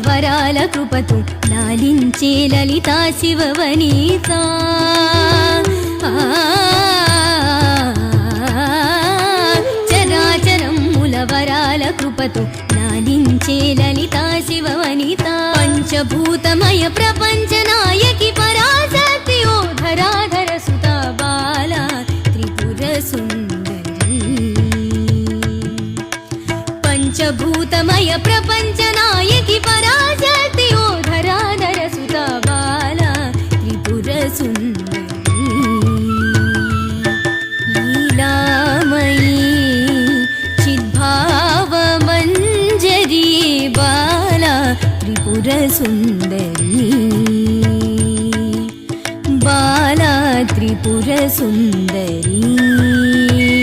వరాల కృపతో లాలించే లలితా శివవనిత చరాచరముల వరాల కృపతో లాలించే లలితా శివవనిత పంచభూతమయ ప్రపంచ నాయకి పరాశక్తి ఓ ధరాధర సుత బాల త్రిపుర సుందరి పంచభూతమయ ప్రపంచ నాయకి పరాశక్తి ఓ ధరాధర సుత బాల త్రిపుర సుందరి లీలామయీ చిద్భావమంజరీ బాల త్రిపుర సుందరి బాల త్రిపుర సుందరి